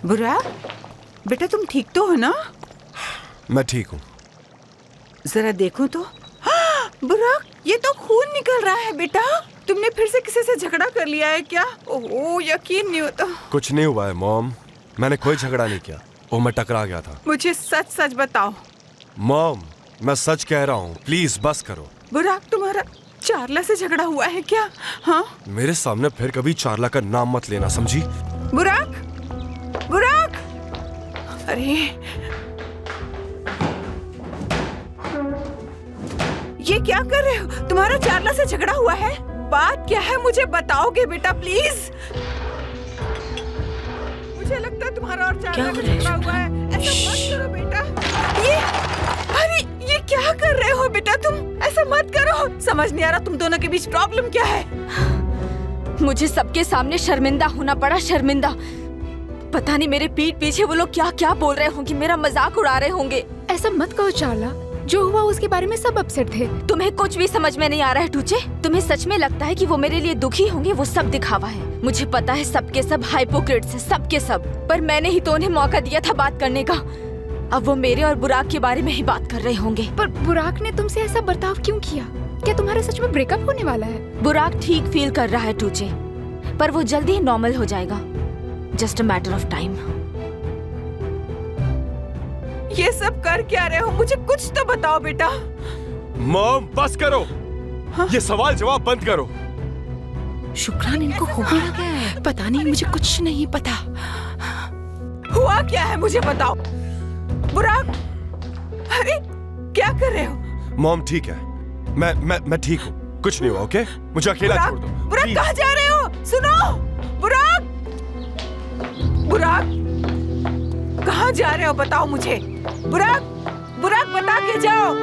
बुराक, बेटा तुम ठीक तो हो ना? मैं ठीक हूँ। जरा देखो तो। बुराक, ये तो खून निकल रहा है बेटा। तुमने फिर से किसी से झगड़ा कर लिया है क्या? ओह, यकीन नहीं होता। कुछ नहीं हुआ है मॉम, मैंने कोई झगड़ा नहीं किया। वो मैं टकरा गया था। मुझे सच सच बताओ। मॉम, मैं सच कह रहा हूँ, प्लीज बस करो। बुराक, तुम्हारा चारला से झगड़ा हुआ है क्या? हाँ? मेरे सामने फिर कभी चारला का नाम मत लेना, समझी? बुराक, बुराक, अरे ये क्या कर रहे हो? तुम्हारा चारला से झगड़ा हुआ है? बात क्या है मुझे बताओगे बेटा प्लीज? मुझे लगता है तुम्हारा और चारला का झगड़ा हुआ है। ऐसा मत करो बेटा। अरे ये क्या कर रहे हो बेटा तुम? ऐसा मत करो। समझ नहीं आ रहा तुम दोनों के बीच प्रॉब्लम क्या है? मुझे सबके सामने शर्मिंदा होना पड़ा, शर्मिंदा। पता नहीं मेरे पीठ पीछे वो लोग क्या क्या बोल रहे होंगे, मेरा मजाक उड़ा रहे होंगे। ऐसा मत कहो चारला, जो हुआ उसके बारे में सब अपसेट थे। तुम्हें कुछ भी समझ में नहीं आ रहा है टूचे? तुम्हें सच में लगता है कि वो मेरे लिए दुखी होंगे? वो सब दिखावा है। मुझे पता है सबके सब हाइपोक्रिट्स हैं, सबके सब। पर मैंने ही तो उन्हें मौका दिया था बात करने का। अब वो मेरे और बुराक के बारे में ही बात कर रहे होंगे। पर बुराक ने तुमसे ऐसा बर्ताव क्यों किया? क्या तुम्हारा सच में ब्रेकअप होने वाला है? बुराक ठीक फील कर रहा है टूचे, पर वो जल्दी ही नॉर्मल हो जाएगा। Just a matter of time. ये सब कर क्या रहे हो? मुझे कुछ तो बताओ बेटा। मॉम बस करो। हाँ? ये सवाल जवाब बंद करो। शुक्रान, इनको हुआ क्या है? पता नहीं, मुझे कुछ नहीं पता। हुआ क्या है मुझे बताओ। बुराक, अरे क्या कर रहे हो? मॉम ठीक है, मैं ठीक हूँ, कुछ नहीं हुआ। ओके, मुझे अकेला छोड़ दो। बुराक कहाँ जा रहे हो? सुनो बुराक, बुराक कहाँ जा रहे हो बताओ मुझे। बुराक, बुराक बता के जाओ।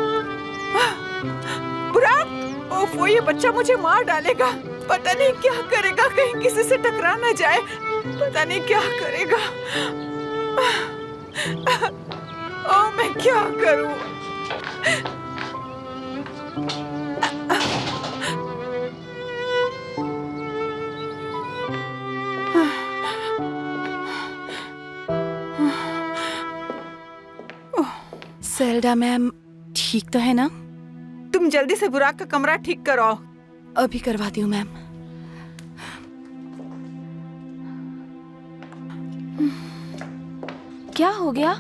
बुराक, ओफो ये बच्चा मुझे मार डालेगा। पता नहीं क्या करेगा, कहीं किसी से टकरा ना जाए। पता नहीं क्या करेगा। ओ मैं क्या करूं? सेल्डा मैम ठीक तो है ना? तुम जल्दी से बुराक का कमरा ठीक कराओ। अभी करवाती हूँ मैम। क्या हो गया?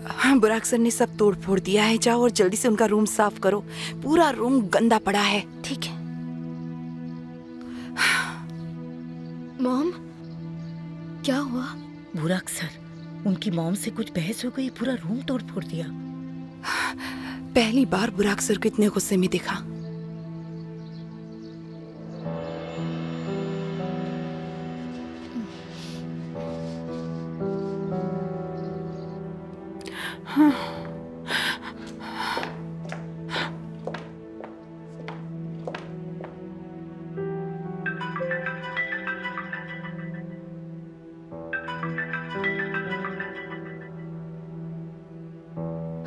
हाँ, बुराक सर ने सब तोड़ फोड़ दिया है। जाओ और जल्दी से उनका रूम साफ करो। पूरा रूम गंदा पड़ा है। ठीक है। मॉम, क्या हुआ? बुराक सर, उनकी मॉम से कुछ बहस हो गई, पूरा रूम तोड़ फोड़ दिया। पहली बार बुराक सर को इतने गुस्से में देखा।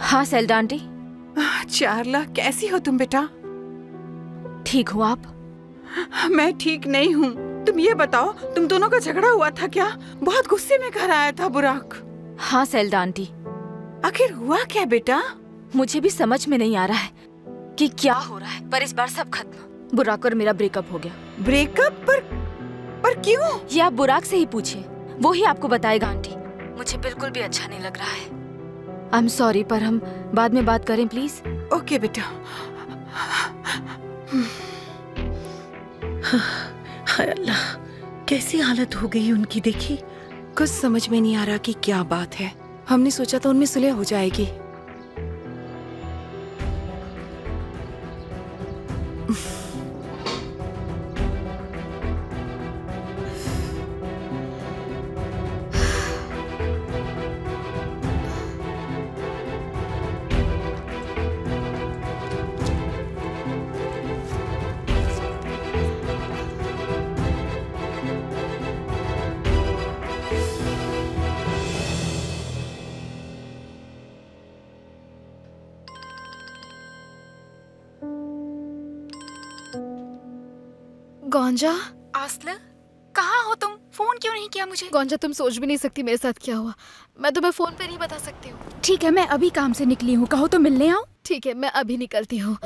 हाँ सेल्डा आंटी। चारला, कैसी हो तुम बेटा? ठीक हो आप? मैं ठीक नहीं हूँ। तुम ये बताओ, तुम दोनों का झगड़ा हुआ था क्या? बहुत गुस्से में घर आया था बुराक। हाँ सेल्डा आंटी। आखिर हुआ क्या बेटा? मुझे भी समझ में नहीं आ रहा है कि क्या हो रहा है, पर इस बार सब खत्म। बुराक और मेरा ब्रेकअप हो गया। ब्रेकअप? पर क्यों? ये आप बुराक से ही पूछिए, वो ही आपको बताएगा आंटी। मुझे बिल्कुल भी अच्छा नहीं लग रहा है। आई एम सॉरी, पर हम बाद में बात करें प्लीज। ओके बेटा। हाय अल्लाह, कैसी हालत हो गई उनकी, देखी? कुछ समझ में नहीं आ रहा कि क्या बात है। हमने सोचा था उनमें सुलह हो जाएगी। गौंजा, आस्ल, कहाँ हो तुम? फोन क्यों नहीं किया मुझे? गोंजा, तुम सोच भी नहीं सकती मेरे साथ क्या हुआ। मैं तुम्हें फोन पे नहीं बता सकती हूँ। ठीक है, मैं अभी काम से निकली हूँ, कहो तो मिलने आओ। ठीक है, मैं अभी निकलती हूँ।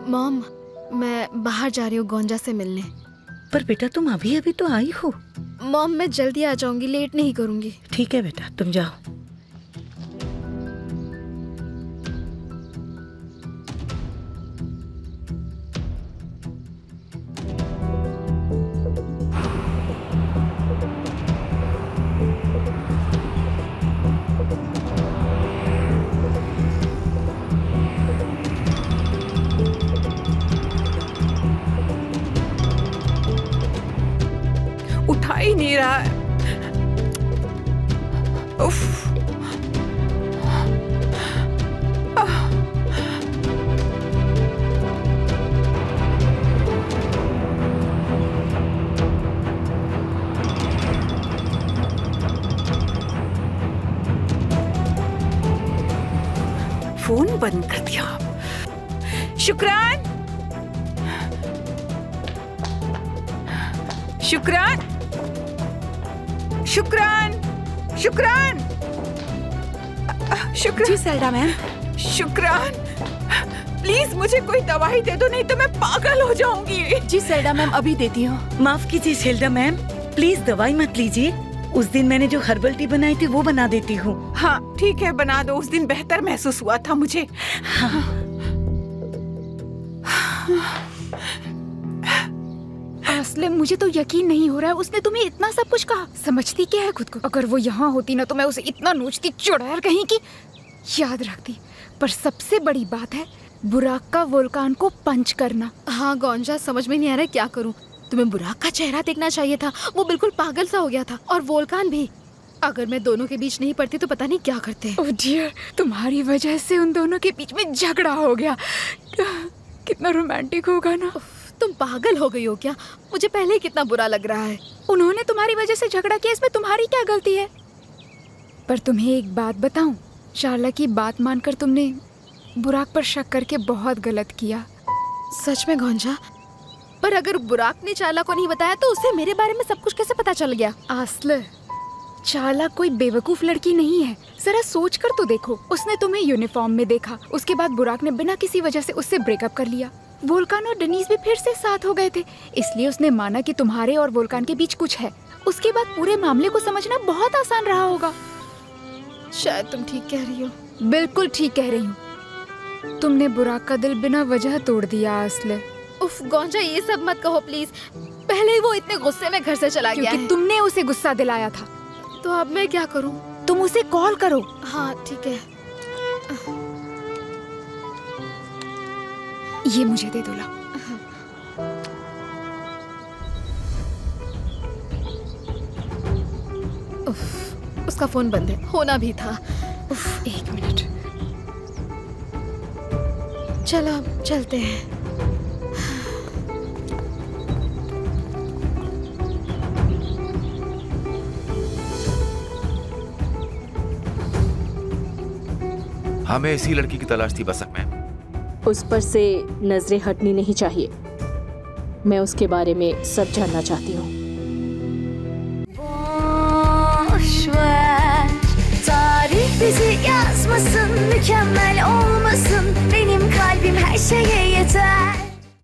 मॉम, मैं बाहर जा रही हूँ गोंजा से मिलने। पर बेटा तुम अभी अभी तो आई हो। मॉम, मैं जल्दी आ जाऊंगी, लेट नहीं करूंगी। ठीक है बेटा, तुम जाओ। उठा ही नहीं रहा है। उफ। फोन बंद कर दिया। शुक्रान, शुक्रान, शुक्रान, शुक्रान, शुक्रान। जी सेल्डा मैम। शुक्रान, प्लीज मुझे कोई दवाई दे दो, नहीं तो मैं पागल हो जाऊंगी। जी सेल्डा मैम, अभी देती हूँ। माफ कीजिए सेल्डा मैम, प्लीज दवाई मत लीजिए। उस दिन मैंने जो हर्बल टी बनाई थी वो बना देती हूँ। हाँ ठीक है, बना दो। उस दिन बेहतर महसूस हुआ था मुझे। हाँ। असले, मुझे तो यकीन नहीं हो रहा है, उसने तुम्हें इतना सब कुछ कहा। समझती क्या है खुद को? अगर वो यहाँ होती ना तो मैं उसे इतना नोचती, चुड़ैल कहीं की, याद रखती। पर सबसे बड़ी बात है बुराक का वोल्कान को पंच करना। हाँ गोंजा, समझ में नहीं आ रहा क्या करूँ। तुम्हें बुराक का चेहरा देखना चाहिए था, वो बिल्कुल पागल सा हो गया था। और वोल्कान भी। अगर मैं दोनों के बीच नहीं पड़ती तो पता नहीं क्या करते। ओह डियर, तुम्हारी वजह से उन दोनों के बीच में झगड़ा हो गया। कितना रोमांटिक होगा ना। तुम पागल हो गई हो क्या? मुझे पहले ही कितना बुरा लग रहा है। उन्होंने तुम्हारी वजह से झगड़ा किया, इसमें तुम्हारी क्या गलती है? पर तुम्हें एक बात बताऊं, शारला की बात मानकर तुमने बुराक पर शक करके बहुत गलत किया। सच में गोंजा? पर अगर बुराक ने चाला को नहीं बताया तो उसे मेरे बारे में सब कुछ कैसे पता चल गया? आस्ल, चाला कोई बेवकूफ लड़की नहीं है। जरा सोच कर तो देखो, उसने तुम्हें यूनिफॉर्म में देखा, उसके बाद बुराक ने बिना किसी वजह से उससे ब्रेकअप कर लिया। वोल्कान और डेनीज भी फिर से साथ हो गए थे, इसलिए उसने माना कि तुम्हारे और वोल्कान के बीच कुछ है। उसके बाद पूरे मामले को समझना बहुत आसान रहा होगा। शायद तुम ठीक कह रही हो। बिल्कुल ठीक कह रही हूँ। तुमने बुराक का दिल बिना वजह तोड़ दिया असले। उफ गोंजा, ये सब मत कहो प्लीज। पहले ही वो इतने गुस्से में घर से चला गया है। क्योंकि तुमने उसे गुस्सा दिलाया था। तो अब मैं क्या करूं? तुम उसे कॉल करो। हाँ ठीक है। ये मुझे दे दो ला। उफ, उसका फोन बंद है। होना भी था। उफ, एक मिनट। चलो चलते हैं। हमें इसी लड़की की तलाश थी बसक में। उस पर से नजरें हटनी नहीं चाहिए। मैं उसके बारे में सब जानना चाहती हूँ। Tarih bizi yazmasın, mükemmel olmasın. Benim kalbim her şeye yeter.